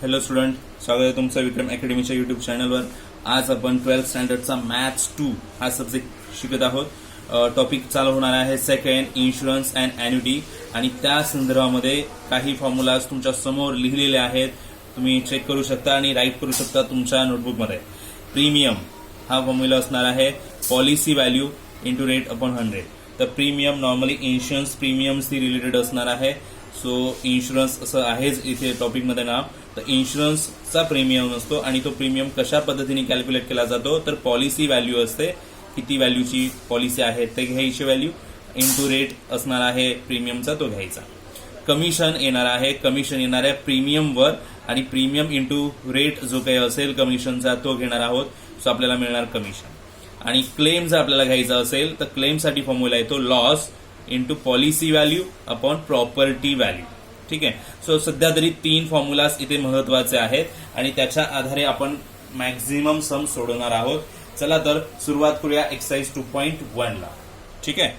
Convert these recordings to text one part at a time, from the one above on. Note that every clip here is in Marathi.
हॅलो स्टुडंट, स्वागत आहे तुमचं विक्रम अकॅडमीच्या यूट्यूब चॅनलवर. आज आपण 12th स्टँडर्डचा मॅथ्स 2 हा सब्जेक्ट शिकत आहोत. टॉपिक चालू होणार आहे सेकंड इन्शुरन्स अँड ॲन्युटी, आणि त्या संदर्भामध्ये काही फॉर्म्युलाज तुमच्या समोर लिहिलेले आहेत. तुम्ही चेक करू शकता आणि राईट करू शकता तुमच्या नोटबुकमध्ये. प्रीमियम हा फॉर्म्युला असणार आहे policy value into rate upon 100. तर प्रीमियम नॉर्मली इन्शुरन्स प्रीमियमशी रिलेटेड असणार आहे. सो इन्शुरन्स असं आहेच इथे टॉपिकमध्ये नाव. तर इन्शुरन्सचा प्रीमियम असतो आणि तो प्रीमियम कशा पद्धतीने कॅल्क्युलेट केला जातो, तर पॉलिसी व्हॅल्यू असते. किती व्हॅल्यूची पॉलिसी आहे ते घ्यायची व्हॅल्यू इंटू रेट असणार आहे प्रीमियमचा, तो घ्यायचा. कमिशन येणार आहे, कमिशन येणार आहे प्रीमियमवर, आणि प्रीमियम इंटू रेट जो काही असेल कमिशनचा तो घेणार आहोत. सो आपल्याला मिळणार कमिशन. आणि क्लेम जर आपल्याला घ्यायचा असेल तर क्लेमसाठी फॉर्म्युला येतो loss into policy value upon property value. ठीक आहे. सो सध्या तरी 3 फॉर्म्युलाज इथे महत्वाचे आहेत आणि त्याच्या आधारे आपण मॅक्झिमम सम सोडवणार आहोत. चला तर सुरुवात करूया एक्सरसाइज 2.1 ला. ठीक आहे.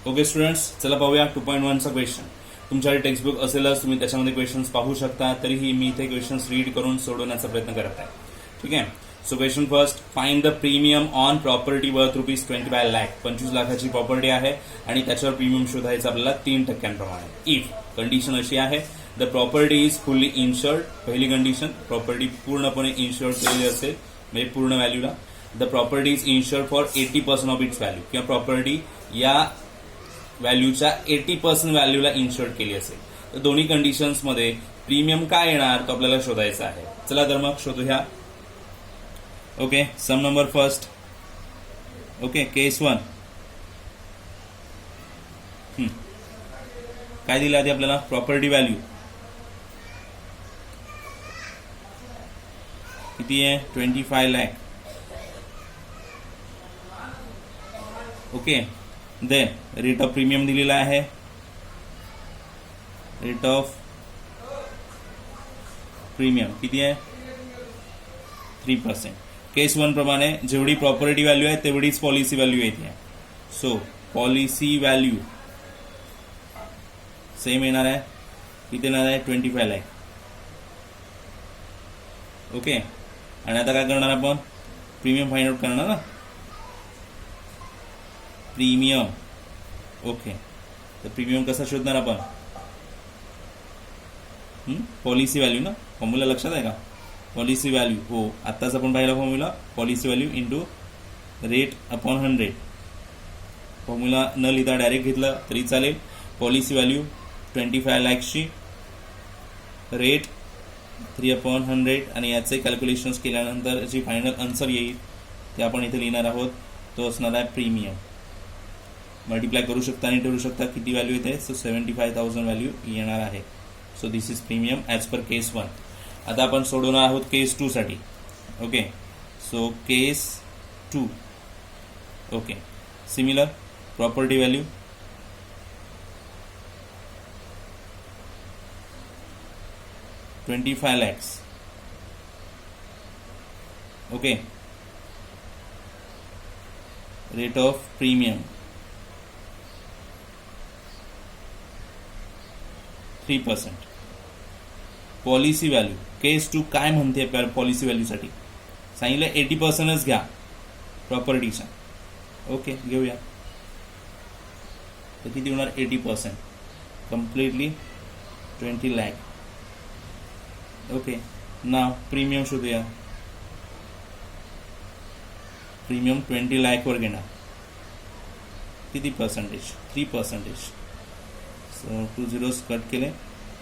ओके स्टुडंट्स, चला पाहूया 2.1चा क्वेश्चन. तुमच्याकडे टेक्स्टबुक असेलच, तुम्ही त्याच्यामध्ये क्वेश्चन्स पाहू शकता. तरीही मी इथे क्वेश्चन्स रीड करून सोडवण्याचा प्रयत्न करत आहे. ठीक आहे. So question first, find the premium on property worth ₹25 lakh. 25 लाखाची प्रॉपर्टी आहे आणि त्याच्यावर प्रीमियम शोधायचं आपल्याला 3% इफ कंडिशन अशी आहे, the property is fully insured. पहिली कंडिशन, प्रॉपर्टी पूर्णपणे इन्शुर्ड केलेली असेल म्हणजे पूर्ण व्हॅल्यूला. The property is insured for 80% of its value, किंवा प्रॉपर्टी या व्हॅल्यूच्या 80% व्हॅल्यूला इन्शुर्ड केली असेल. तर दोन्ही कंडिशन्समध्ये प्रीमियम काय येणार तो आपल्याला शोधायचा आहे. चला तर मग शोधूया. ओके, सम नंबर फर्स्ट. ओके, केस 1. काय दिलं आधी आपल्याला? प्रॉपर्टी व्हॅल्यू किती आहे? 25 lakh. Okay, then rate of premium दिलेला आहे. रेट ऑफ प्रीमियम किती आहे? 3%. केस 1 प्रमाणे जेवढी प्रॉपर्टी व्हॅल्यू आहे तेवढीच पॉलिसी व्हॅल्यू येते. सो पॉलिसी व्हॅल्यू सेम येणार आहे. किती येणार आहे? 25 लाख. ओके, आणि आता काय करणार आपण? प्रीमियम फाइंड आउट करणार ना, प्रीमियम. ओके, तर प्रीमियम कसा शोधणार आपण? पॉलिसी व्हॅल्यू ना, फॉर्म्युला लक्षात आहे का? पॉलिसी व्हॅल्यू, हो आत्ताच आपण पाहिला formula, policy value into rate upon 100. Formula न लिहिता डायरेक्ट घेतलं तरी चालेल. पॉलिसी व्हॅल्यू 25 लाखची, रेट 3/100, आणि याचे कॅल्क्युलेशन्स केल्यानंतर जी फायनल आन्सर येईल ते आपण इथे लिहिणार आहोत. तो असणार आहे प्रीमियम. मल्टिप्लाय करू शकता आणि ठेवू शकता किती व्हॅल्यू येते. सो 75,000 व्हॅल्यू येणार आहे. So this is premium as per case 1. आता आपण सोडवणार आहोत केस 2 साठी. Okay, so case 2. Okay, similar property value $25 lakhs. Okay, rate of premium 3%. Policy value case 2 काय म्हणते पॉलिसी व्हॅल्यूसाठी? सांगितलं 80%च घ्या प्रॉपर्टीच्या. ओके, घेऊया. तर किती होणार? 80%, कम्प्लिटली 20 लाख. ओके, नाव प्रीमियम शोधूया. प्रीमियम 20 लाखवर घेणार. किती पर्सेंटेज? 3%. सो 2 zeros कट केले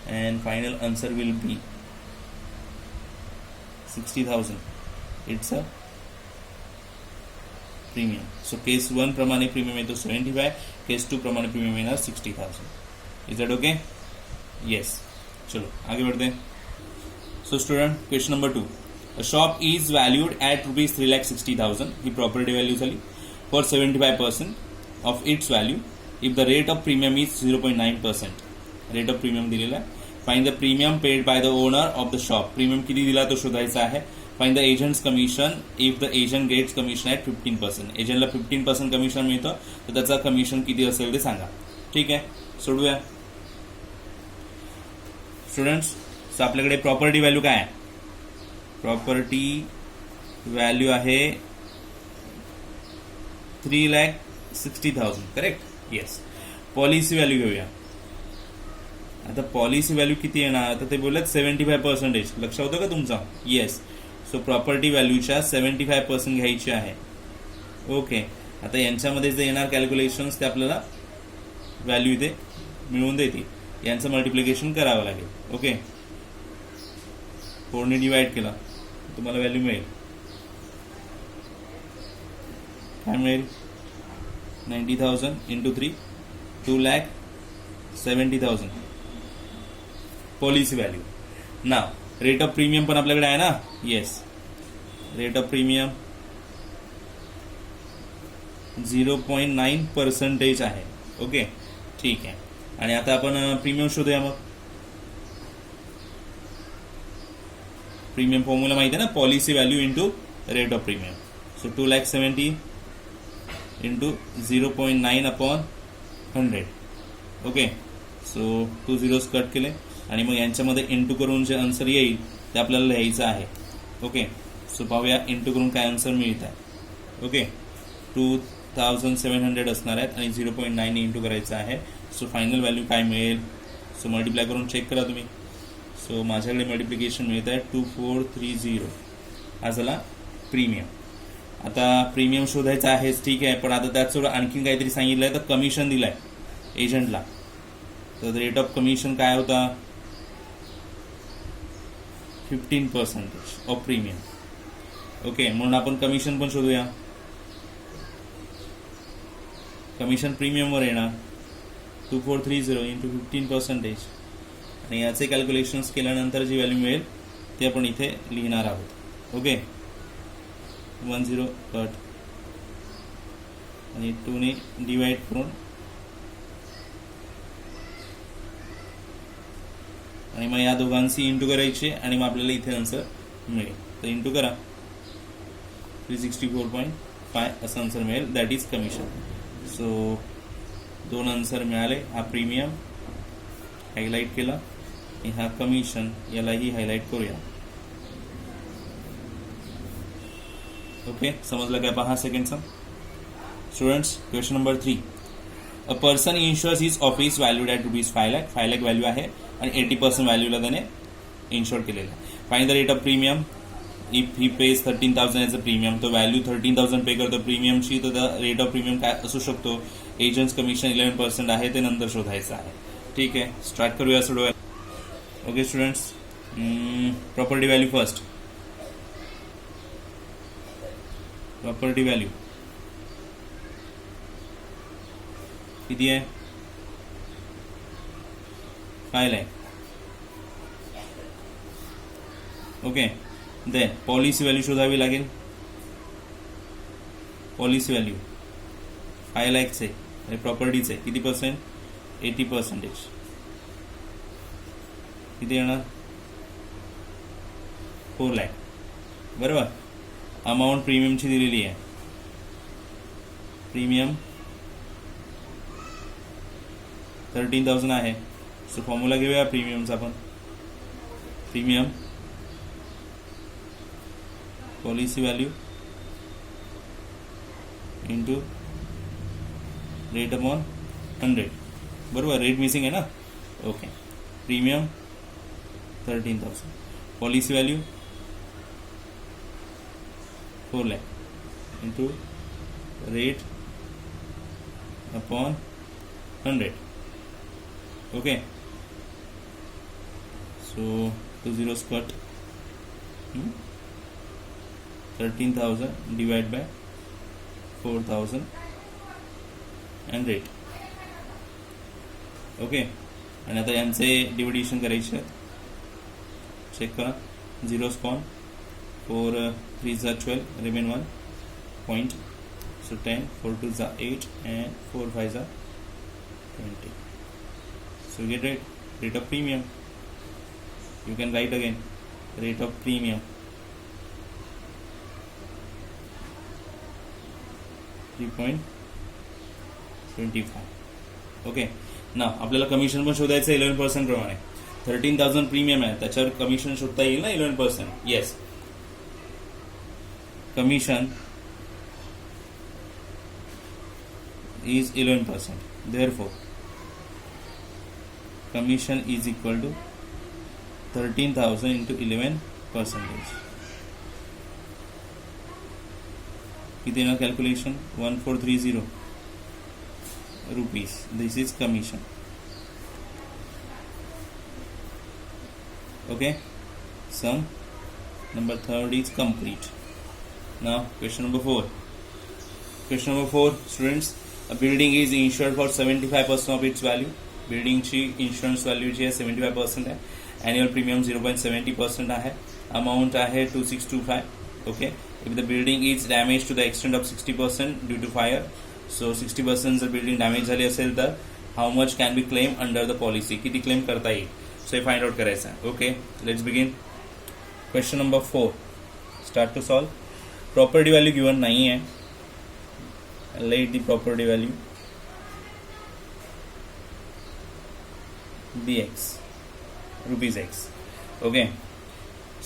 and final answer will be 60,000. It's a premium. So case 1 प्रमाणे प्रीमियम येतो 75, केस 2 प्रमाणे प्रीमियम येणार 60,000. Is that okay? Yes. चलो आगे बढ़ते हैं. So student, question number 2. A shop is valued at ₹3,60,000. He property value झाली for 75% of its value if the rate of premium is 0.9%. Rate of premium दिलेला आहे. Find the premium paid by the owner of the shop. Premium किती दिला तो शोधायचा आहे. Find the agent's commission if the agent gets commission at 15%. एजंटला 15% कमिशन मिळतं, तर त्याचा कमिशन किती असेल ते सांगा. ठीक आहे, सोडूया. स्टुडंट्स, सो आपल्याकडे प्रॉपर्टी व्हॅल्यू काय आहे? प्रॉपर्टी व्हॅल्यू आहे 3,60,000. करेक्ट? येस. पॉलिसी व्हॅल्यू घेऊया. आता पॉलिसी व्हॅल्यू किती येणार? तर ते बोलत 75%. लक्ष होतं का तुमचा? येस. सो प्रॉपर्टी व्हॅल्यूच्या 75% घ्यायची आहे. ओके. आता यांच्यामध्ये जे येणार कॅल्क्युलेशन्स ते आपल्याला व्हॅल्यू इथे मिळवून देतील. यांचं मल्टिप्लिकेशन करावं लागेल. ओके. 4ने डिवाइड केला तुम्हाला व्हॅल्यू मिळेल. काय मिळेल? 90,000 into 3 2,70,000 policy value. Now rate of premium पण आपल्याकडे आहे ना? येस. रेट ऑफ प्रीमियम 0.9% आहे. ओके, ठीक आहे. आणि आता आपण प्रीमियम शोधूया. मग प्रीमियम फॉर्म्युला माहिती आहे ना? Policy value into rate of premium. So 2,70,000 into 0.9/100. Okay. So 2 zeros cut केले आणि मग यांच्यामध्ये इंटू करून जे आन्सर येईल ते आपल्याला लिहायचं आहे. ओके. सो पाहूया इंटू करून काय आन्सर मिळत आहे. ओके. 2,700 असणार आहेत आणि 0.9 इंटू करायचं आहे. सो फायनल व्हॅल्यू काय मिळेल? सो मल्टिप्लाय करून चेक करा तुम्ही. सो माझ्याकडे मल्टिप्लिकेशन मिळत आहे 2,430. हा झाला प्रीमियम. आता प्रीमियम शोधायचं आहेच, ठीक आहे. पण आता त्यात सोडं आणखीन काहीतरी सांगितलंय. तर कमिशन दिलंय एजंटला. तर रेट ऑफ कमिशन काय होता? 15% ऑफ प्रीमियम. ओके. म्हणून आपण कमिशन पण शोधूया. कमिशन प्रीमियमवर येणार 2,430 इंटू 15%. आणि याचे कॅल्क्युलेशन्स केल्यानंतर जी व्हॅल्यू मिळेल ते आपण इथे लिहिणार आहोत. ओके. 10 कट आणि 2ने डिवाइड करून आणि मग या दोघांची इंटू करायचे आणि मग आपल्याला इथे आन्सर मिळेल. तर इंटू करा 364.5 असं आन्सर मिळेल. That is commission. So 2 answer मिळाले. हा प्रीमियम हायलाइट केला आणि हा कमिशन यालाही हायलाइट करूया. ओके. समजलं काय? पहा सेकंडचा. Students, question number 3. A person insures his office valued at ₹5 lakh. 5 lakh value आहे आणि 80% व्हॅल्यूला त्याने इन्शुअर केलेला आहे. Find the rate of premium if he pays 13,000 as a premium. तो व्हॅल्यू 13,000 पे करतो प्रीमियमची. तर द रेट ऑफ प्रीमियम काय असू शकतो? एजंट्स कमिशन 11% आहे, ते नंतर शोधायचं आहे. ठीक आहे. स्टार्ट करूया सोडवायला. Okay students, property value first. Property value किती आहे? 5 lakh. Okay. Then policy value शोधावी लागेल. पॉलिसी व्हॅल्यू 5 लाखचे आहे, प्रॉपर्टीचे किती %? 80%. किती येणार? 4 लाख. बरोबर. अमाऊंट प्रीमियमची दिलेली आहे. प्रीमियम 13,000 आहे. सो फॉर्म्युला घेऊया प्रीमियमचा आपण. Premium policy value into rate upon 100. बरोबर. रेट मिसिंग आहे ना? Okay. Premium 13,000. Policy value 4 lakh into rate upon 100. Okay. So 2 zeros cut. 13,000 divide by 4,000 and rate. Okay. आणि आता यांचे डिव्हिडेशन करायचे आहेत. चेक करा. Zeros corn. 4 3 12 remain 1 point. So 10 4 2 8 and 4 5 20. So you get rate of premium. You can write again rate of premium 3.25. Okay. ना आपल्याला कमिशन पण शोधायचं 11% प्रमाणे. 13,000 प्रीमियम आहे, त्याच्यावर कमिशन शोधता येईल ना 11%. Yes, commission is 11%. Therefore, commission is equal to 13,000 into 11%. किती ना calculation 1430 rupees. This is commission. Okay. Sum number 3 is complete. Now question number 4. Question number 4, students. A building is insured for 75% of its value. Building ची insurance value जी आहे 75% आहे. Annual premium 0.70% आहे. Amount आहे 2625. Okay. If the building is damaged to the extent of 60% due to fire, so 60% जर building damage झाली असेल तर how much can be claimed under the policy? किती claim करता येईल? So हे find out करायचं आहे. Okay. Let's begin. Question number 4. Start to solve. Property value given नाही आहे. Let the property value be x, rupees x. Okay.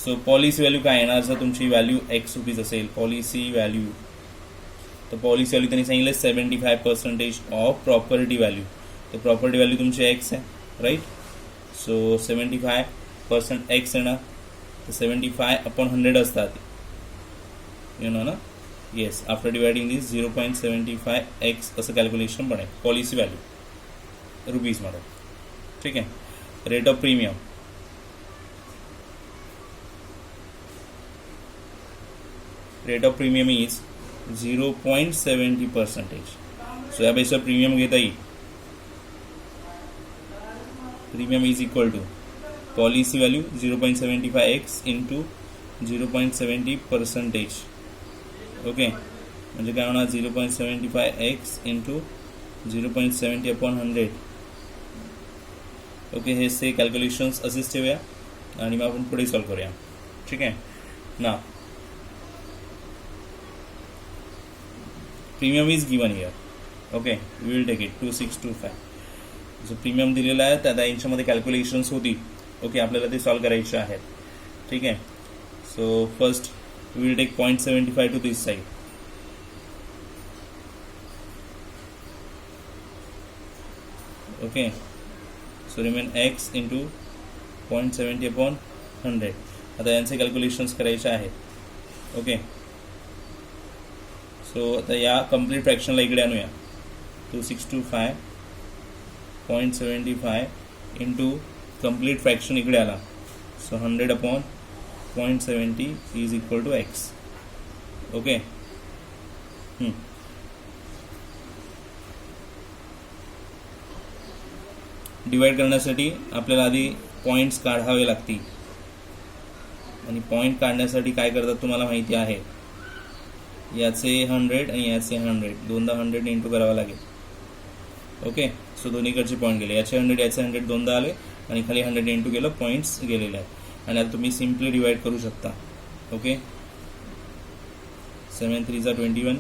So policy value काय येणार? जर तुमची व्हॅल्यू x रुपीज असेल, पॉलिसी व्हॅल्यू, तर पॉलिसी व्हॅल्यू त्यांनी सांगितलं 75% ऑफ प्रॉपर्टी व्हॅल्यू. तर प्रॉपर्टी व्हॅल्यू तुमची x आहे, राईट. सो 75% x येणार, तर 75/100 असतात, यू नो ना. Yes, after dividing this 0.75x असं कॅल्क्युलेशन बनेल पॉलिसी व्हॅल्यू रुपीजमध्ये. ठीक आहे. Rate of premium, rate of premium is 0.70%. So या बेसवर प्रीमियम घेता येईल. Premium is equal to policy value 0.75x into 0.70%. Okay, म्हणजे काय होणार 0.75x इंटू 0.70/100. ओके, हे से कॅल्क्युलेशन्स असेच ठेवूया आणि मग आपण पुढे सॉल्व करूया. ठीक आहे ना. Premium is given here. Okay, we will take it 2625. जो प्रीमियम दिलेला आहे त्या यांच्यामध्ये कॅल्क्युलेशन्स होती. ओके, आपल्याला ते सॉल्व करायचे आहेत. ठीक आहे. So first we will take 0.75 to this side. Okay, so remain x into 0.70/100. आता यांचे कॅल्क्युलेशन्स करायचे आहेत. ओके, सो आता या कम्प्लीट फ्रॅक्शनला इकडे आणूया. 2625 0.75 इंटू कम्प्लीट फ्रॅक्शन इकडे आला, so 100/0.70 is equal to x. Okay. Divide करण्यासाठी आपल्याला आधी पॉइंट्स काढावे लागतील आणि पॉइंट काढण्यासाठी काय करतात तुम्हाला माहिती आहे. याचे 100 आणि याचे 100 दोनदा 100 इंटू करावा लागेल. ओके, सो दोन्हीकडचे पॉईंट गेले. याचे 100 याचे 100 दोनदा आले आणि खाली 100 इंटू केलं, पॉईंट्स गेलेले आहेत. आणि आता तुम्ही सिम्पली डिवाइड करू शकता. ओके, 7 3 21.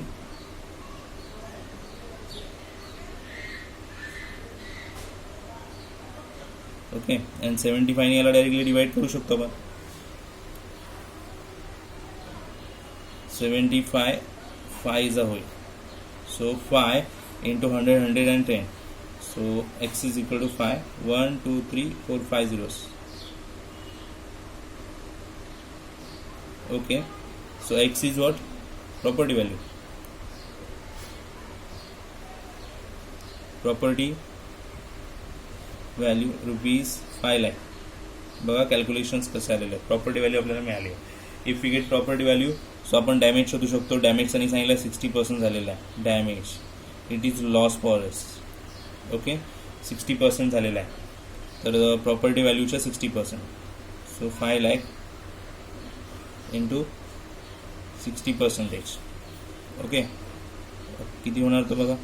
ओके, आणि 75 याला डायरेक्टली डिवाइड करू शकतो आपण. 75 5 होईल, so 5 into 100 110. So x is equal to 5 1 2 3 4 5 zeros. Okay, so x is what? Property value. Property value rupees 5 lakh. बघा कॅल्क्युलेशन्स कसे आलेले आहेत. प्रॉपर्टी व्हॅल्यू आपल्याला मिळाली आहे. If we get property value, so आपण डॅमेज शोधू शकतो. डॅमेज त्यांनी सांगितलं 60% झालेला आहे damage. It is loss for us. Okay, 60% झालेला आहे. तर प्रॉपर्टी व्हॅल्यूच्या 60%, सो 5 lakh इंटू 60%. ओके, किती होणार तर बघा,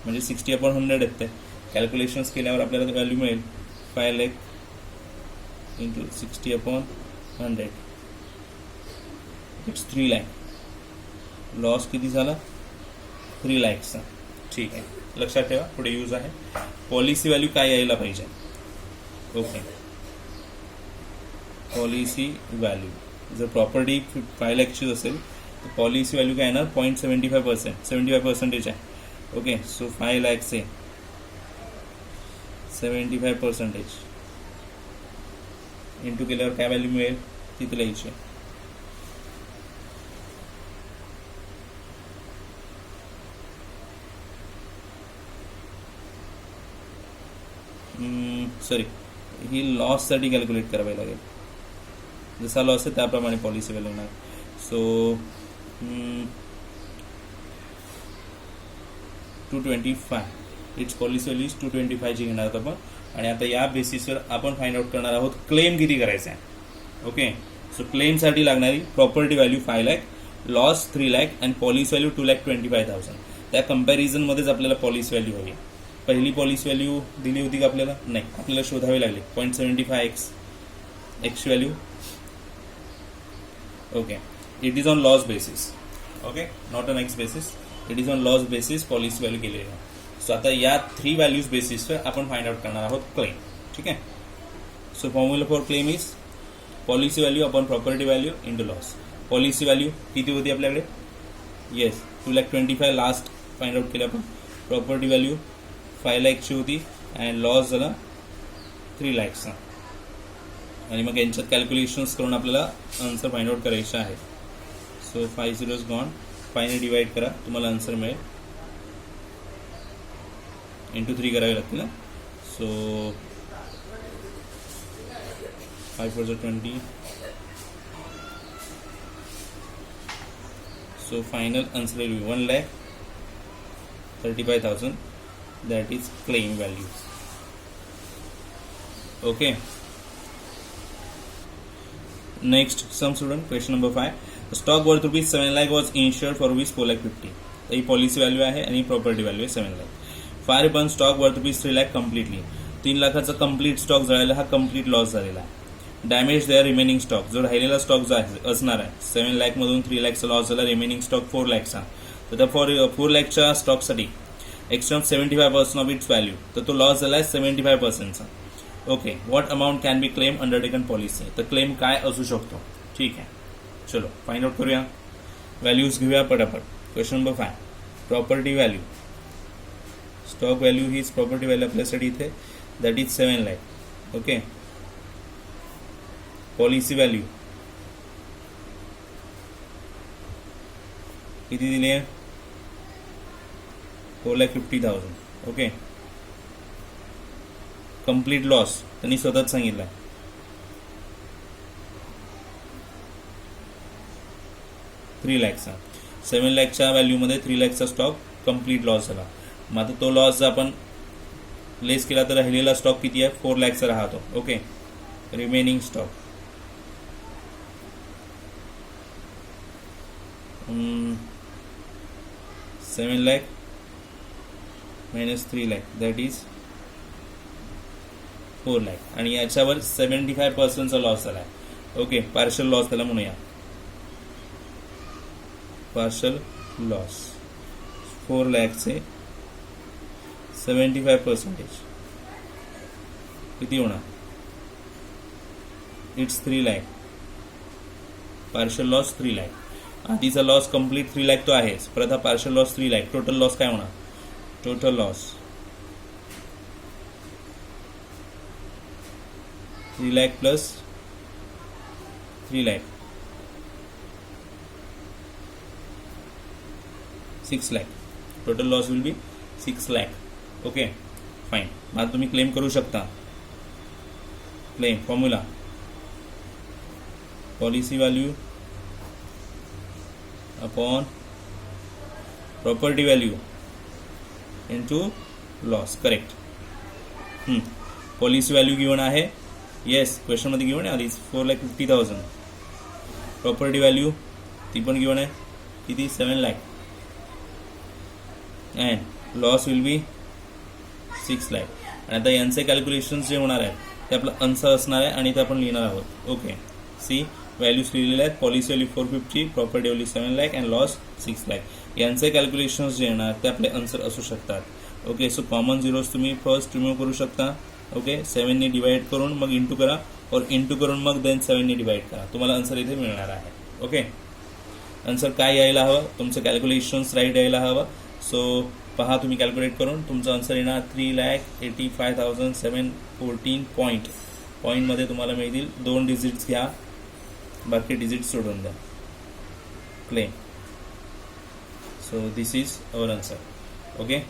म्हणजे 60/100 आहेत. ते कॅल्क्युलेशन्स केल्यावर आपल्याला व्हॅल्यू मिळेल 5 lakh into 60/100. It's 3 lakh. Loss किती झाला? 3 lakhचा. ठीक आहे, लक्षात ठेवा, पुढे यूज आहे. पॉलिसी व्हॅल्यू काय यायला पाहिजे? ओके, पॉलिसी व्हॅल्यू जर प्रॉपर्टी 5 लाखची असेल तर पॉलिसी व्हॅल्यू काय येणार 0.75%, 75% आहे. ओके, सो 5 lakhs आहे 75% इंटू केल्यावर काय व्हॅल्यू मिळेल तिथे लिहायची. सॉरी, ही लॉससाठी कॅल्क्युलेट करावी लागेल. जसा लॉस आहे त्याप्रमाणे पॉलिसी व्हॅल्यू होणार. सो 225 इट्स पॉलिसी व्हॅल्यू 225 ची घेणार आहोत आपण. आणि आता या बेसिसवर आपण फाइंड आउट करणार आहोत क्लेम किती करायचा आहे. ओके, सो क्लेमसाठी लागणारी property value 5 lakh, loss 3 lakh आणि पॉलिसी व्हॅल्यू 2,25,000. त्या कंपॅरिझनमध्येच आपल्याला पॉलिसी व्हॅल्यू हवी. पहिली पॉलिसी व्हॅल्यू दिली होती का आपल्याला? नाही, आपल्याला शोधावी लागली. 0.75x x value. Okay, it is on loss basis. Okay, not on x basis, it is on loss basis policy value केलेली आहे. सो आता या 3 व्हॅल्यूज बेसिसवर आपण फाइंड आउट करणार आहोत क्लेम. ठीक आहे. So formula for claim is policy value upon property value into loss. Policy value किती होती आपल्याकडे? येस, 2,25,000 लास्ट फाइंड आउट केलं आपण. प्रॉपर्टी व्हॅल्यू 5 लाखची होती आणि लॉस झाला 3 लाखचा. आणि मग यांच्यात कॅल्क्युलेशन्स करून आपल्याला आन्सर फाइंड आउट करायचं आहे. सो 5 zeros गॉन, 5 ने डिवाइड करा, तुम्हाला आन्सर मिळेल. इंटू 3 करावे लागतील ना. So 5 4 20. So final answer will be 1,35,000. That is claim value. Okay. Next, some student, question number 5. Stock worth rupees 7 lakh was insured for rupees 4,50,000. तर ही पॉलिसी व्हॅल्यू आहे आणि प्रॉपर्टी व्हॅल्यू आहे 7 lakh. Fire burn stock worth rupees 3 lakh completely. 3 लाखाचा कम्प्लीट स्टॉक जळायला, हा कम्प्लीट लॉस झालेला आहे. डॅमेज देअर रिमेनिंग स्टॉक, जो राहिलेला स्टॉक जो असणार आहे 7 लाख मधून 3 लाखचा लॉस झाला, रिमेनिंग स्टॉक 4 लाखचा. तर त्या 4 लाखच्या स्टॉकसाठी एक्स्ट्रा 75% ऑफ इट्स व्हॅल्यू, तर तो लॉस झाला आहे 75%चा. Okay, what amount can be claim undertaken policy. तर क्लेम काय असू शकतो? ठीक आहे, चलो फाइंड आउट करूया. व्हॅल्यूज घेऊया पटापट. Question number 5, property value. Stock value हीच प्रॉपर्टी व्हॅल्यू आपल्यासाठी इथे, that is 7 lakh. Okay, policy value किती दिली आहे? 4,50,000. ओके, कंप्लीट लॉस त्यांनी स्वतःच सांगितलं 3 लाखचा. 7 लाखच्या व्हॅल्यूमध्ये 3 लाखचा स्टॉक कंप्लीट लॉस झाला. मग आता तो लॉस आपण लेस केला तर राहिलेला स्टॉक किती आहे? 4 लाखचा राहतो. Okay, remaining stock 7 lakh minus 3 lakh, that is 4 lakh. आणि याच्यावर 75%चा लॉस झाला आहे. ओके, पार्शल लॉस त्याला म्हणूया. पार्शल लॉस 4 लाखचे 75% किती होणार? It's 3 lakh. Partial loss 3 lakh. आधीचा लॉस कंप्लीट 3 लाख तो आहेच, परत हा partial loss 3 lakh. Total loss काय होणार? Total loss 3 lakh plus 3 lakh 6 lakh. Total loss will be 6 lakh. Okay, fine. आता तुम्ही क्लेम करू शकता. Claim formula policy value upon property value into loss. Correct. Policy value given आहे. येस, क्वेश्चनमध्ये गिवन आहे आधीच 4,50,000. प्रॉपर्टी व्हॅल्यू ती पण गिवन आहे किती? 7 lakh. And loss will be 6 lakh. आणि आता यांचे कॅल्क्युलेशन्स जे होणार आहेत ते आपलं आन्सर असणार आहे आणि ते आपण लिहिणार आहोत. ओके, सी व्हॅल्यूज लिहिलेले आहेत. Policy value 450, property value 7 lakh and loss 6 lakh. यांचे कॅल्क्युलेशन्स जे येणार ते आपले आन्सर असू शकतात. ओके, सो कॉमन झिरोज तुम्ही फर्स्ट रिमूव्ह करू शकता. ओके 7ने डिवाइड करून मग इंटू करा और इंटू करून मग देन 7ने डिवाइड करा, तुम्हाला आन्सर इथे मिळणार आहे. ओके, आन्सर काय यायला हवं, तुमचं कॅल्क्युलेशन्स राईट यायला हवं. सो पहा तुम्ही कॅल्क्युलेट करून तुमचं आन्सर येणार 3,85,714 पॉईंटमध्ये तुम्हाला मिळतील. 2 डिजिट्स घ्या, बाकी डिजिट्स सोडून द्या. Claim. So this is our answer. Okay.